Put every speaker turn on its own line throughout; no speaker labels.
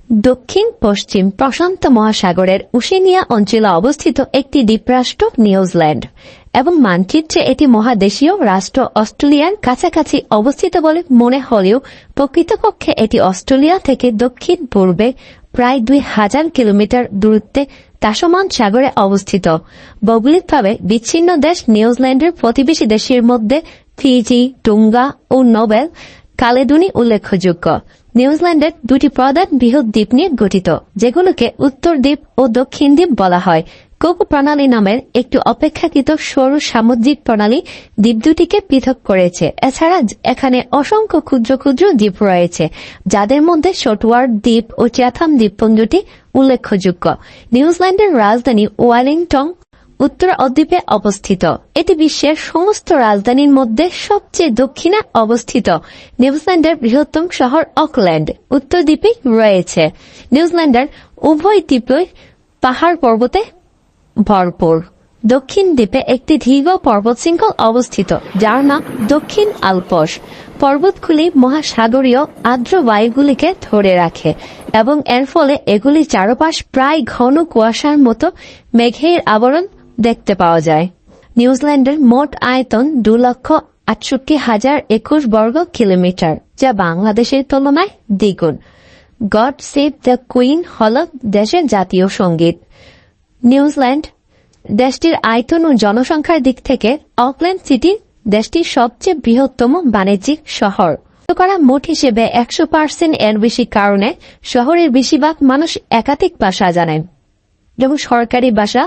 দক্ষিণ পশ্চিম প্রশান্ত মহাসাগরের ওশেনিয়া অঞ্চলে অবস্থিত একটি দ্বীপরাষ্ট্র নিউজিল্যান্ড এবং মানচিত্রে এটি মহাদেশীয় রাষ্ট্র অস্ট্রেলিয়ার কাছাকাছি অবস্থিত বলে মনে হলেও প্রকৃতপক্ষে এটি অস্ট্রেলিয়া থেকে দক্ষিণ পূর্বে প্রায় 2000 কিলোমিটার দূরত্বে তাসমান সাগরে অবস্থিত। ভৌগোলিকভাবে বিচ্ছিন্ন দেশ নিউজিল্যান্ডের প্রতিবেশী দেশের মধ্যে ফিজি, টুঙ্গা ও নোবেল কালেডোনি উল্লেখযোগ্য। নিউজিল্যান্ডের দুটি প্রধান বৃহৎ দ্বীপ নিয়ে গঠিত, যেগুলোকে উত্তর দ্বীপ ও দক্ষিণ দ্বীপ বলা হয়। কোকো প্রণালী নামের একটি অপেক্ষাকৃত সরু সামুদ্রিক প্রণালী দ্বীপ দুটিকে পৃথক করেছে। এছাড়া এখানে অসংখ্য ক্ষুদ্র ক্ষুদ্র দ্বীপ রয়েছে, যাদের মধ্যে শোটওয়ার্ড দ্বীপ ও চ্যাথাম দ্বীপপুঞ্জটি উল্লেখযোগ্য। নিউজিল্যান্ডের রাজধানী ওয়েলিংটন উত্তর অদ্বীপে অবস্থিত। এটি বিশ্বের সমস্ত রাজধানীর মধ্যে সবচেয়ে দক্ষিণে অবস্থিত। নিউজিল্যান্ডের বৃহত্তম শহর অকল্যান্ড উত্তর দ্বীপে রয়েছে। নিউজিল্যান্ডের উভয় দ্বীপই পাহাড় পর্বতে ভরপুর। দক্ষিণ দ্বীপে একটি দীর্ঘ পর্বতশৃঙ্খল অবস্থিত, যার নাম দক্ষিণ আল্পস। পর্বতগুলি মহাসাগরীয় আর্দ্র বায়ুগুলিকে ধরে রাখে এবং এর ফলে এগুলি চারপাশ প্রায় ঘন কুয়াশার মতো মেঘের আবরণ দেখতে পাওয়া যায়। নিউজিল্যান্ডের মোট আয়তন 2,68,021 বর্গ কিলোমিটার, যা বাংলাদেশের তুলনায় দ্বিগুণ। গড সেভ দ্য কুইন হল দেশের জাতীয় সঙ্গীত। নিউজিল্যান্ড দেশটির আয়তন ও জনসংখ্যার দিক থেকে অকল্যান্ড সিটি দেশটির সবচেয়ে বৃহত্তম বাণিজ্যিক শহর। করা মোট হিসেবে 100% এর বেশি কারণে শহরের বেশিরভাগ মানুষ একাধিক ভাষা জানেন। যেমন সরকারি ভাষা,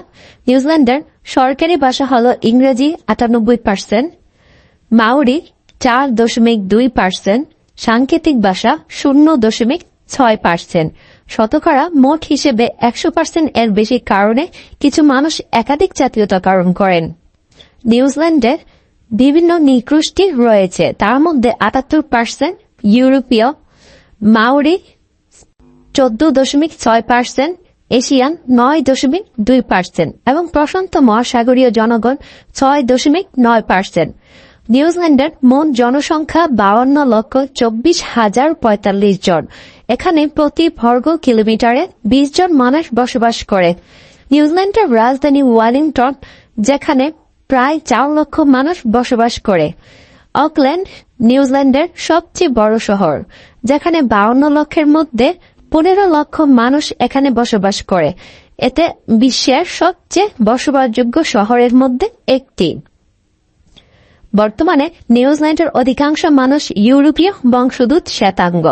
নিউজিল্যান্ডের সরকারি ভাষা হল ইংরেজি 98%, মাওরি 4.2%, সাংকেতিক ভাষা 0.6%। শতকরা মোট হিসেবে 100% এর বেশি কারণে কিছু মানুষ একাধিক জাতীয়তাকরণ করেন। নিউজিল্যান্ডের বিভিন্ন নৃগোষ্ঠী রয়েছে, তার মধ্যে 78% ইউরোপীয়, মাওরি 14.6%, এশিয়ান 9.2% এবং প্রশান্ত মহাসাগরীয় জনগণ 6.9%। নিউজিল্যান্ডের মোট জনসংখ্যা 52,24,045 জন। এখানে প্রতি বর্গ কিলোমিটারে 20 জন মানুষ বসবাস করে। নিউজিল্যান্ডের রাজধানী ওয়েলিংটন, যেখানে প্রায় 4 লক্ষ মানুষ বসবাস করে। অকল্যান্ড নিউজিল্যান্ডের সবচেয়ে বড় শহর, যেখানে 52 লক্ষের মধ্যে 15 লক্ষ মানুষ এখানে বসবাস করে। এতে বিশ্বের সবচেয়ে বসবাসযোগ্য শহরের মধ্যে একটি। বর্তমানে নিউজিল্যান্ডের অধিকাংশ মানুষ ইউরোপীয় বংশোদ্ভূত শ্বেতাঙ্গ।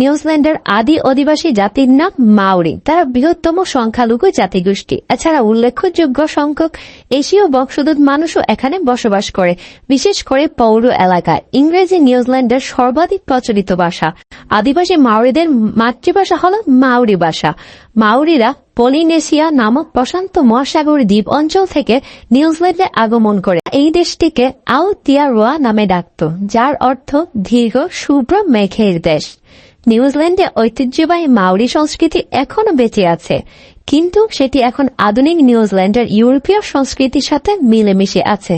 নিউজিল্যান্ডের আদি অধিবাসী জাতির নাম মাওরি, তারা বৃহত্তম সংখ্যালঘু জাতিগোষ্ঠী। এছাড়া উল্লেখযোগ্য সংখ্যক এশীয় বংশোদ্ভূত মানুষও এখানে বসবাস করে, বিশেষ করে পৌর এলাকায়। ইংরেজি নিউজিল্যান্ডের সর্বাধিক প্রচলিত ভাষা। আদিবাসী মাওরিদের মাতৃভাষা হল মাওরি ভাষা। মাওরিরা পলিনেশিয়া নামক প্রশান্ত মহাসাগর দ্বীপ অঞ্চল থেকে নিউজিল্যান্ডে আগমন করে। এই দেশটিকে আওতিয়ারোয়া নামে ডাকত, যার অর্থ দীর্ঘ শুভ্র মেঘের দেশ। নিউজিল্যান্ডে ঐতিহ্যবাহী মাওরি সংস্কৃতি এখনো বেঁচে আছে, কিন্তু সেটি এখন আধুনিক নিউজিল্যান্ডের ইউরোপীয় সংস্কৃতির সাথে মিলেমিশে আছে।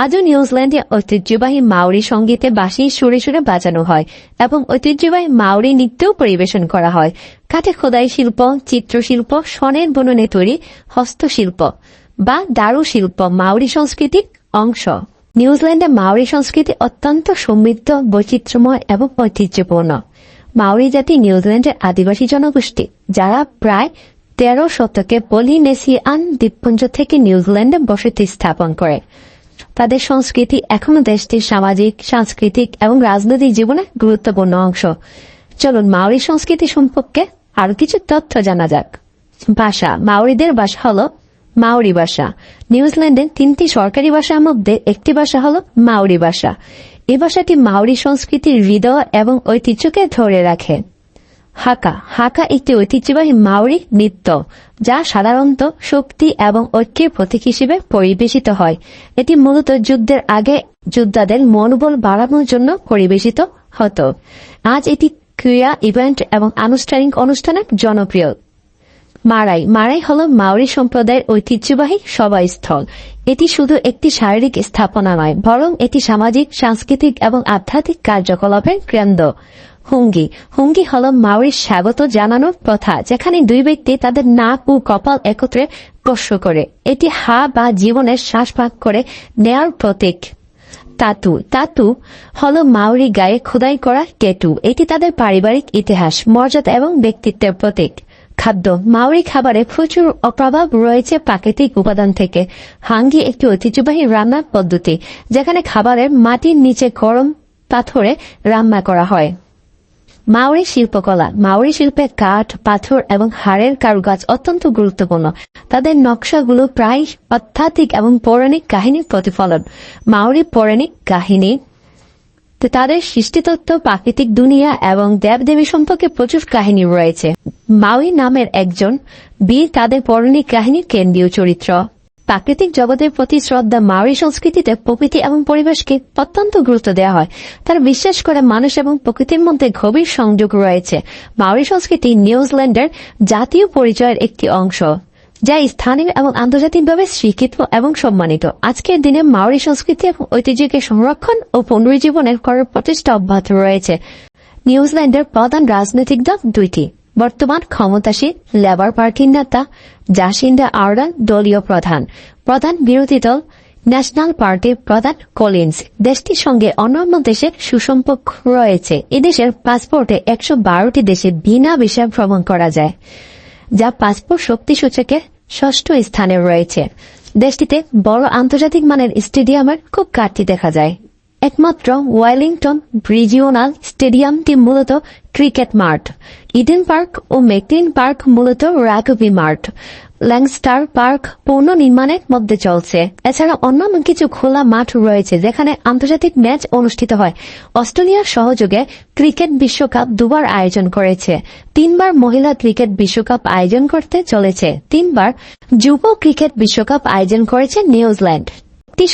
আজও নিউজিল্যান্ডে ঐতিহ্যবাহী মাওরি সঙ্গীতে বাঁশি সুরে সুরে বাজানো হয় এবং ঐতিহ্যবাহী মাওরি নৃত্যও পরিবেশন করা হয়। কাঠে খোদাই শিল্প, চিত্রশিল্প, স্বর্ণের বুননে তৈরি হস্তশিল্প বা দারু শিল্প মাওরি সংস্কৃতির অংশ। নিউজিল্যান্ডে মাওরি সংস্কৃতি অত্যন্ত সমৃদ্ধ, বৈচিত্র্যময় এবং ঐতিহ্যপূর্ণ। মাওরি জাতি নিউজিল্যান্ডের আদিবাসী জনগোষ্ঠী, যারা প্রায় 13 শতকে পলিনেশিয়ান দ্বীপপুঞ্জ থেকে নিউজিল্যান্ডে বসতি স্থাপন করে। তাদের সংস্কৃতি এখনো দেশটির সামাজিক, সাংস্কৃতিক এবং রাজনৈতিক জীবনে গুরুত্বপূর্ণ অংশ। চলুন মাওরি সংস্কৃতি সম্পর্কে আরো কিছু তথ্য জানা যাক। ভাষা। মাওরিদের ভাষা হল মাওরি ভাষা। নিউজিল্যান্ডের 3টি সরকারি ভাষার মধ্যে একটি ভাষা হল মাওরি ভাষা। এই ভাষাটি মাওরি সংস্কৃতির হৃদয় এবং ঐতিহ্যকে ধরে রাখে। হাকা। হাকা একটি ঐতিহ্যবাহী মাওরি নৃত্য, যা সাধারণত শক্তি এবং ঐক্যের প্রতীক হিসেবে পরিবেশিত হয়। এটি মূলত যুদ্ধের আগে যোদ্ধাদের মনোবল বাড়ানোর জন্য পরিবেশিত হতো। আজ এটি ক্রীড়া, ইভেন্ট এবং আনুষ্ঠানিক অনুষ্ঠানে জনপ্রিয়। মারাই। মারাই হল মাওরি সম্প্রদায়ের ঐতিহ্যবাহী সভাস্থল। এটি শুধু একটি শারীরিক স্থাপনা নয়, বরং এটি সামাজিক, সাংস্কৃতিক এবং আধ্যাত্মিক কার্যকলাপের কেন্দ্র। হুঙ্গি হুঙ্গি হল মাওরির স্বাগত জানানোর প্রথা, যেখানে দুই ব্যক্তি তাদের নাক ও কপাল একত্রে স্পর্শ করে। এটি হা বা জীবনের শ্বাস ভাগ করে নেয়ার প্রতীক। তাতু তাতু হল মাওরি গায়ে খোদাই করা ট্যাটু। এটি তাদের পারিবারিক ইতিহাস, মর্যাদা এবং ব্যক্তিত্বের প্রতীক। খাদ্য মাওরি খাবারে প্রচুর অপ্রভাব রয়েছে প্রাকৃতিক উপাদান থেকে। হাঙ্গি একটি ঐতিহ্যবাহী রান্নার পদ্ধতি, যেখানে খাবারের মাটির নিচে গরম পাথরে রান্না করা হয়। মাওরি শিল্পকলা মাওরি শিল্পে কাঠ, পাথর এবং হাড়ের কারুকাজ অত্যন্ত গুরুত্বপূর্ণ। তাদের নকশাগুলো প্রায় আধ্যাত্মিক এবং পৌরাণিক কাহিনীর প্রতিফলন। মাওরি পৌরাণিক কাহিনী তাদের সৃষ্টিতত্ত্ব, প্রাকৃতিক দুনিয়া এবং দেবদেবী সম্পর্কে প্রচুর কাহিনী রয়েছে। মাওই নামের একজন বীর তাদের পৌরাণিক কাহিনীর কেন্দ্রীয় চরিত্র। প্রাকৃতিক জগতের প্রতি শ্রদ্ধা মাওরি সংস্কৃতিতে প্রকৃতি এবং পরিবেশকে অত্যন্ত গুরুত্ব দেওয়া হয়। তারা বিশ্বাস করে মানুষ এবং প্রকৃতির মধ্যে গভীর সংযোগ রয়েছে। মাওরি সংস্কৃতি নিউজিল্যান্ডের জাতীয় পরিচয়ের একটি অংশ, যা স্থানীয় এবং আন্তর্জাতিকভাবে স্বীকৃত এবং সম্মানিত। আজকের দিনে মাওরি সংস্কৃতি এবং ঐতিহ্যকে সংরক্ষণ ও পুনরুজ্জীবনের করার প্রচেষ্টা অব্যাহত রয়েছে। নিউজিল্যান্ডের প্রধান রাজনৈতিক দল দুইটি। বর্তমান ক্ষমতাসীন লেবার পার্টির নেতা জাসিন্ডা আর্ডার্ন দলীয় প্রধান। প্রধান বিরোধী দল ন্যাশনাল পার্টির প্রধান কলিন্স। দেশটির সঙ্গে অন্যান্য দেশের সুসম্পর্ক রয়েছে। এদেশের পাসপোর্টে 112টি দেশে বিনা ভিসায় ভ্রমণ করা যায়, যা পাসপোর্ট শক্তি সূচকে 6ষ্ঠ স্থানে রয়েছে। দেশটিতে বড় আন্তর্জাতিক মানের স্টেডিয়ামের খুব ঘাটতি দেখা যায়। একমাত্র ওয়েলিংটন রিজিওনাল স্টেডিয়ামটি মূলত ক্রিকেট মাঠ। ইডেন পার্ক ও মেকলিন পার্ক মূলত রাগবি মাঠ। ল্যাংস্টার পার্ক পুনর্নির্মাণের মধ্যে চলছে। এছাড়া অন্যান্য কিছু খোলা মাঠ রয়েছে যেখানে আন্তর্জাতিক ম্যাচ অনুষ্ঠিত হয়। অস্ট্রেলিয়ার সহযোগে ক্রিকেট বিশ্বকাপ 2বার আয়োজন করেছে। 3বার মহিলা ক্রিকেট বিশ্বকাপ আয়োজন করতে চলেছে। 3বার যুব ক্রিকেট বিশ্বকাপ আয়োজন করেছে নিউজিল্যান্ড।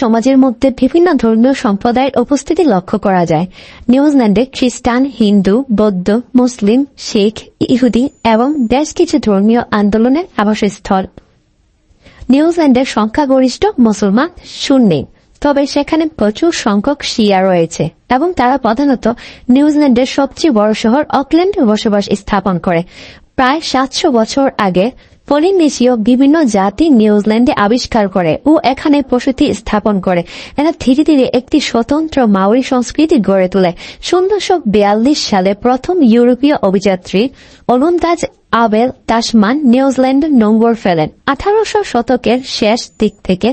সমাজের মধ্যে বিভিন্ন ধর্মীয় সম্প্রদায়ের উপস্থিতি লক্ষ্য করা যায়। নিউজিল্যান্ডে খ্রিস্টান, হিন্দু, বৌদ্ধ, মুসলিম, শিখ, ইহুদি এবং বেশ কিছু ধর্মীয় আন্দোলনের আবাসস্থল। নিউজিল্যান্ডের সংখ্যাগরিষ্ঠ মুসলমান সুন্নি, তবে সেখানে প্রচুর সংখ্যক শিয়া রয়েছে এবং তারা প্রধানত নিউজিল্যান্ডের সবচেয়ে বড় শহর অকল্যান্ডে বসবাস স্থাপন করে। প্রায় 700 বছর আগে পলিনেশীয় বিভিন্ন জাতি নিউজিল্যান্ডে আবিষ্কার করে ও এখানে বসতি স্থাপন করে। এরা ধীরে ধীরে একটি স্বতন্ত্র মাওরি সংস্কৃতি গড়ে তোলে। 1642 সালে প্রথম ইউরোপীয় অভিযাত্রী ওলন্দাজ আবেল তাসমান নিউজিল্যান্ডে নোঙর ফেলেন। 1800 শতকের শেষ দিক থেকে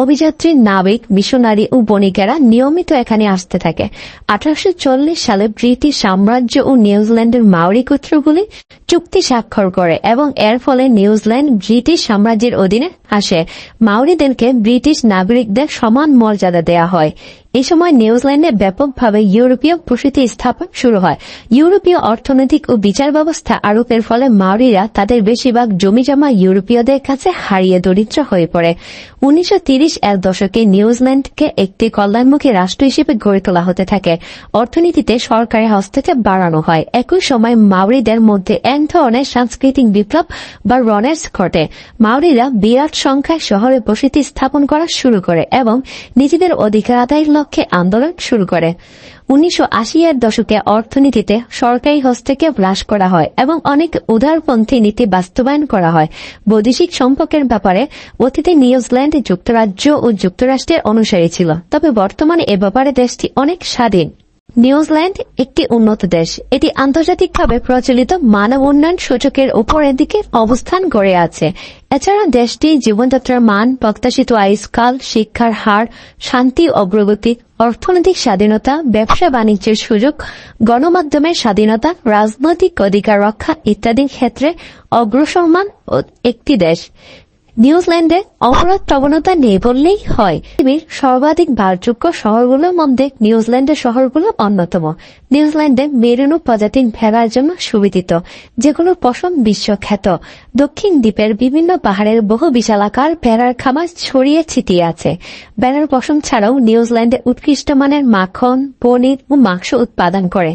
অভিযাত্রী, নাবিক, মিশনারি ও বণিকেরা নিয়মিত এখানে আসতে থাকে। 1840 সালে ব্রিটিশ সাম্রাজ্য ও নিউজিল্যান্ডের মাওরি গোত্রগুলি চুক্তি স্বাক্ষর করে এবং এর ফলে নিউজিল্যান্ড ব্রিটিশ সাম্রাজ্যের অধীনে আসে। মাওরিদেরকে ব্রিটিশ নাগরিকদের সমান মর্যাদা দেয়া হয়। এই সময় নিউজিল্যান্ডে ব্যাপকভাবে ইউরোপীয় বসতি স্থাপন শুরু হয়। ইউরোপীয় অর্থনৈতিক ও বিচার ব্যবস্থা আরোপের ফলে মাওরিরা তাদের বেশিরভাগ জমিজমা ইউরোপীয়দের কাছে হারিয়ে দরিদ্র হয়ে পড়ে। 1930 এর দশকে নিউজিল্যান্ডকে একটি কল্যাণমুখী রাষ্ট্র হিসেবে গড়ে তোলা হতে থাকে। অর্থনীতিতে সরকারের হস্তক্ষেপ বাড়ানো হয়। একই সময় মাওরিদের মধ্যে এক ধরনের সাংস্কৃতিক বিপ্লব বা রনেস ঘটে। মাওরিরা বিরাট সংখ্যায় শহরে বসতি স্থাপন করা শুরু করে এবং নিজেদের অধিকার আদায়ের লক্ষ্যে আন্দোলন শুরু করে। 1980 এর দশকে অর্থনীতিতে সরকারি হস্তক্ষেপ হ্রাস করা হয় এবং অনেক উদারপন্থী নীতি বাস্তবায়ন করা হয়। বৈদেশিক সম্পর্কের ব্যাপারে অতীতে নিউজিল্যান্ড যুক্তরাজ্য ও যুক্তরাষ্ট্রের অনুসারী ছিল, তবে বর্তমানে এ ব্যাপারে দেশটি অনেক স্বাধীন। নিউজিল্যান্ড একটি উন্নত দেশ। এটি আন্তর্জাতিকভাবে প্রচলিত মানব উন্নয়ন সূচকের উপরের দিকে অবস্থান করে আছে। এছাড়া দেশটি জীবনযাত্রার মান, প্রত্যাশিত আয়ুষ্কাল, শিক্ষার হার, শান্তি, অগ্রগতি, অর্থনৈতিক স্বাধীনতা, ব্যবসা বাণিজ্যের সুযোগ, গণমাধ্যমের স্বাধীনতা, রাজনৈতিক অধিকার রক্ষা ইত্যাদির ক্ষেত্রে অগ্রসরমান একটি দেশ। নিউজিল্যান্ডে অপরাধ প্রবণতা নেই বললেই হয়। পৃথিবীর সর্বাধিক ভারযোগ্য শহরগুলোর মধ্যে নিউজিল্যান্ডের শহরগুলো অন্যতম। নিউজিল্যান্ডে মেরিনো প্রজাতির ভেড়ার জন্য সুবিদিত, যেগুলোর পশম বিশ্বখ্যাত। দক্ষিণ দ্বীপের বিভিন্ন পাহাড়ের বহু বিশালাকার ভেড়ার খামার ছড়িয়ে ছিটিয়ে আছে। ভেড়ার পশম ছাড়াও নিউজিল্যান্ডে উৎকৃষ্ট মানের মাখন, পনির ও মাংস উৎপাদন করে।